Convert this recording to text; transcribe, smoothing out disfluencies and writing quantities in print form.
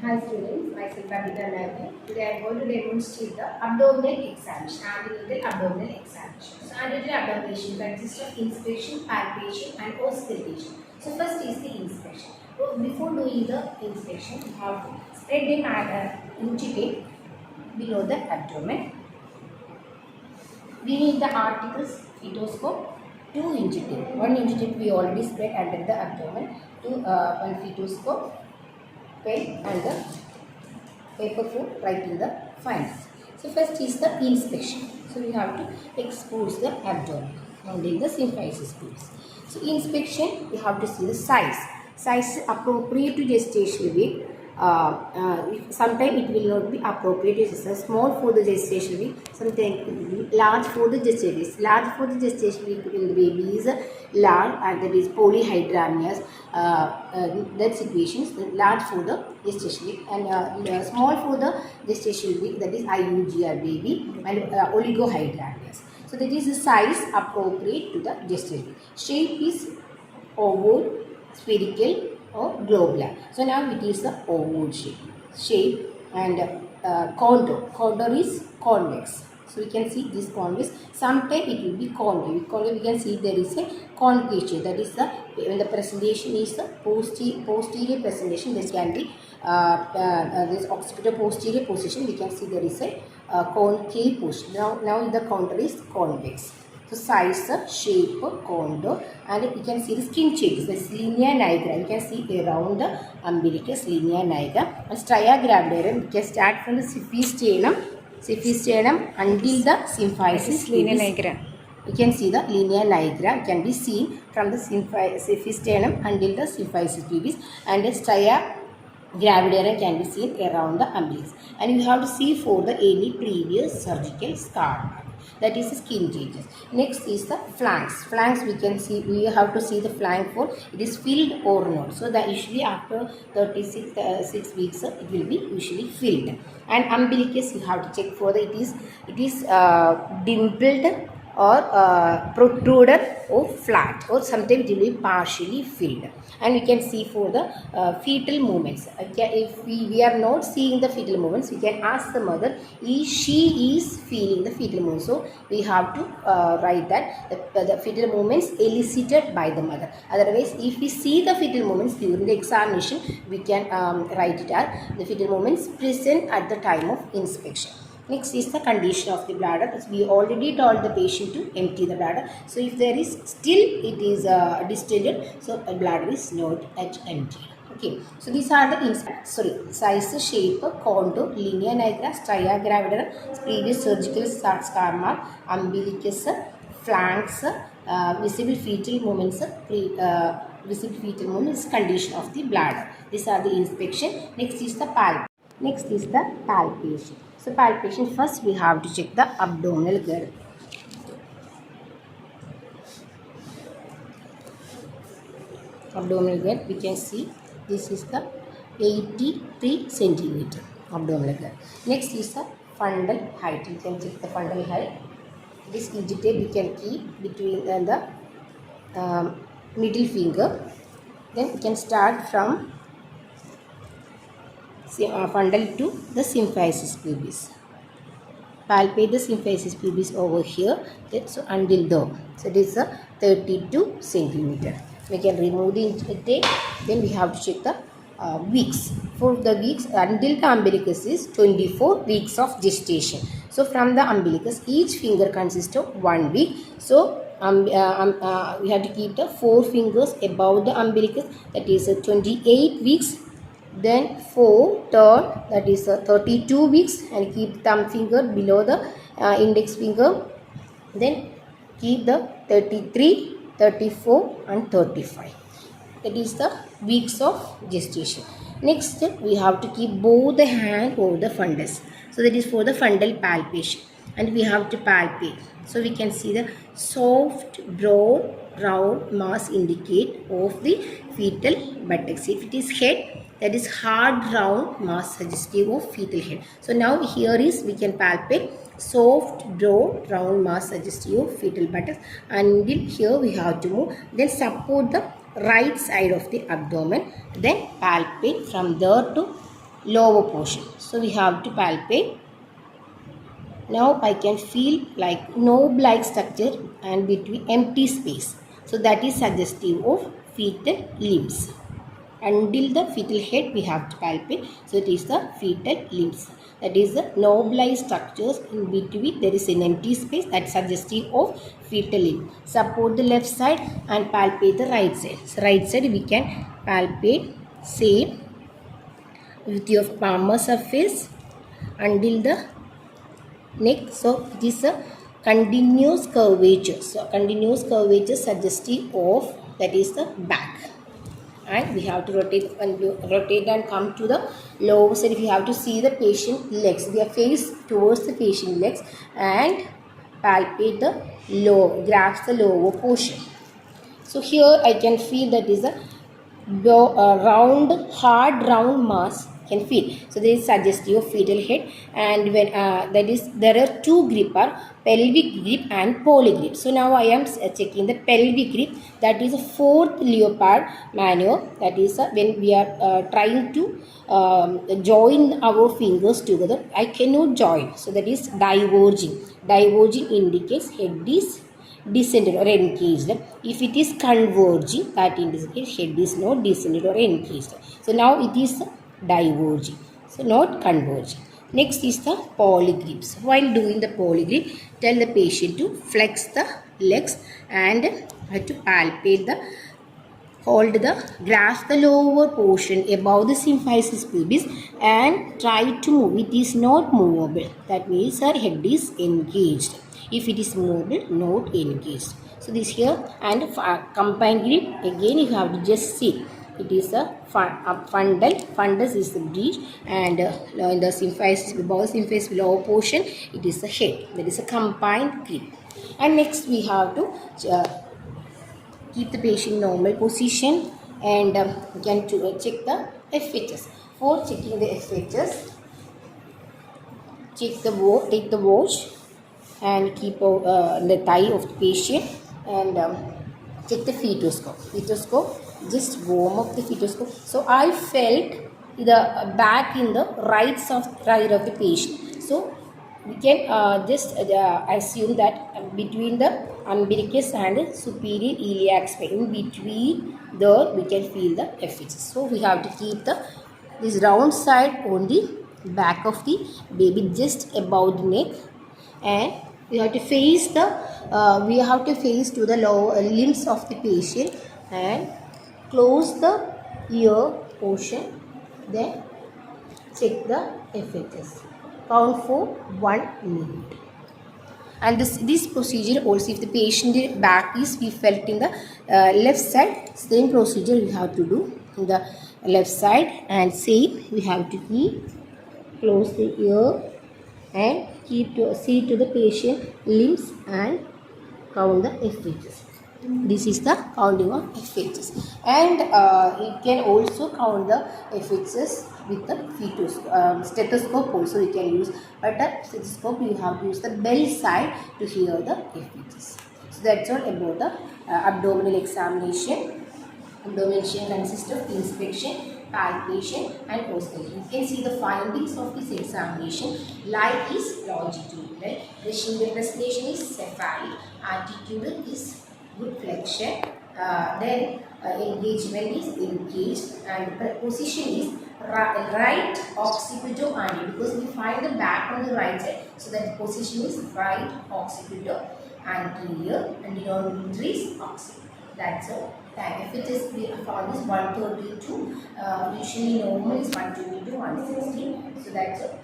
Hi students, myself Antenatal. Today I am going to demonstrate the abdominal examination, antenatal abdominal examination. So antenatal abdomination consists of inspection, palpation and auscultation. So first is the inspection. So before doing the inspection, you have to spread the inch tape below the abdomen. We need the articles, fetoscope, 2-inch tape. 1-inch tape we already spread under the abdomen. One fetoscope, pen and the paper for writing the findings. So first is the inspection. So we have to expose the abdomen and then the symphysis pubis. So inspection, we have to see the size. Size appropriate to gestational weight. Sometimes it will not be appropriate. It is small for the gestational week. Sometimes it will be large for the gestational week. Large for the gestational week in the baby is large and that is polyhydramnias. That situations large for the gestational week and small for the gestational week, that is IUGR baby, and oligohydramnias. So that is the size appropriate to the gestational week. Shape is oval, spherical or globular. So now it is the oval shape and contour. Contour is convex. So we can see this convex. Sometimes it will be concave. Concave we can see there is a concavity. That is the when the presentation is the posterior presentation. This can be this occipital posterior position. We can see there is a concave position. Now the contour is convex. So size, shape, contour, and you can see the skin changes. This linea nigra, you can see around the umbilicus, linea nigra, and stria gravidarum. You can start from the symphysternum until the symphysis. Linea nigra. You can see the linea nigra can be seen from the symphysternum until the symphysis pubis, and the stria gravidarum can be seen around the umbilicus. And you have to see for the any previous surgical scar. That is the skin changes. Next is the flanks. Flanks we can see, we have to see the flank for it is filled or not. So that usually after 36 weeks it will be usually filled. And umbilicus you have to check for the it is dimpled or protruded or flat, or sometimes it will be partially filled. And we can see for the fetal movements. If we are not seeing the fetal movements, we can ask the mother if she is feeling the fetal movements. So we have to write that the fetal movements elicited by the mother. Otherwise, if we see the fetal movements during the examination, we can write it as the fetal movements present at the time of inspection. Next is the condition of the bladder. We already told the patient to empty the bladder. So if there is still it is distended, so a bladder is not yet empty. Okay. So these are the size, shape, contour, linea nigra, stria gravidarum, previous surgical scar mark, umbilicus, flanks, visible fetal movements, visible fetal movements, condition of the bladder. These are the inspection. Next is the palpation. So palpation, first we have to check the abdominal girth. Abdominal girth, we can see this is the 83 centimeter abdominal girth. Next is the fundal height. You can check the fundal height. This inch tape we can keep between the middle finger. Then we can start from fundal to the symphysis pubis. Palpate the symphysis pubis over here. So until there. So this is a 32 centimeter. We can remove the tape. Then we have to check the weeks. For the weeks until the umbilicus is 24 weeks of gestation. So from the umbilicus, each finger consists of 1 week. So we have to keep the 4 fingers above the umbilicus. That is 28 weeks. Then 4 turn, that is 32 weeks, and keep thumb finger below the index finger. Then keep the 33, 34 and 35. That is the weeks of gestation. Next we have to keep both the hand over the fundus. So that is for the fundal palpation, and we have to palpate. So we can see the soft, broad, round mass indicate of the fetal buttocks. If it is head, that is hard round mass suggestive of fetal head. So now here is we can palpate soft, broad, round mass suggestive of fetal buttocks. Until here we have to move. Then support the right side of the abdomen. Then palpate from there to lower portion. So we have to palpate. Now I can feel like knob-like structure and between empty space. So that is suggestive of fetal limbs. Until the fetal head we have to palpate. So it is the fetal limbs. That is the knob-like structures in between. There is an empty space that suggestive of fetal limb. Support the left side and palpate the right side. So right side we can palpate same with your palmar surface until the neck. So it is a continuous curvature. So continuous curvature suggestive of that is the back. And we have to rotate and come to the lower side. If you have to see the patient legs, they are faced towards the patient legs and palpate the lower, grasp the lower portion. So here I can feel that is a round, hard round mass can feel. So there is suggestive of fetal head, and when that is there are two grip are pelvic grip and Powlik grip. So now I am checking the pelvic grip. That is a fourth leopard maneuver. That is when we are trying to join our fingers together. I cannot join. So that is diverging. Diverging indicates head is descended or engaged. If it is converging, that indicates head is not descended or engaged. So now it is diverging, so not converging. Next is the Powlik grips. While doing the Powlik grip, tell the patient to flex the legs and to palpate the, hold the, grasp the lower portion above the symphysis pubis and try to move. It is not movable. That means her head is engaged. If it is movable, not engaged. So this here, and combined grip, again you have to just see. It is a fundal. Fundus is the bridge, and in the symphysis, above the symphysis lower portion, it is the head. That is a combined grip. And next we have to keep the patient normal position and again to check the FHS. For checking the FHS, take the watch and keep the thigh of the patient and check the fetoscope. Just warm up the fetoscope. So I felt the back in the right side of the patient. So we can just assume that between the umbilicus and superior iliac spine, in between there we can feel the FHS. So we have to keep this round side on the back of the baby, just above the neck, and we have to face to the lower limbs of the patient and close the ear portion. Then check the FHS. Count for 1 minute. And this procedure also, if the patient back is we felt in the left side, same procedure we have to do in the left side, and same we have to close the ear and see to the patient limbs and count the FHS. This is the counting of FHS, and you can also count the FHS with the stethoscope also you can use, but a stethoscope you have to use the bell side to hear the FHS. So that's all about the abdominal examination. Abdominal consists of inspection, palpation and auscultation. You can see the findings of this examination. Lie is longitudinal, the shingle presentation is cephalic, attitudinal is good flexion, then engagement is engaged, and position is right occipital anterior, because we find the back on the right side, so that position is right occipital anterior and denominator is occipital. That's all. If it is found is 132, usually normal is 120 to 160. So that's all.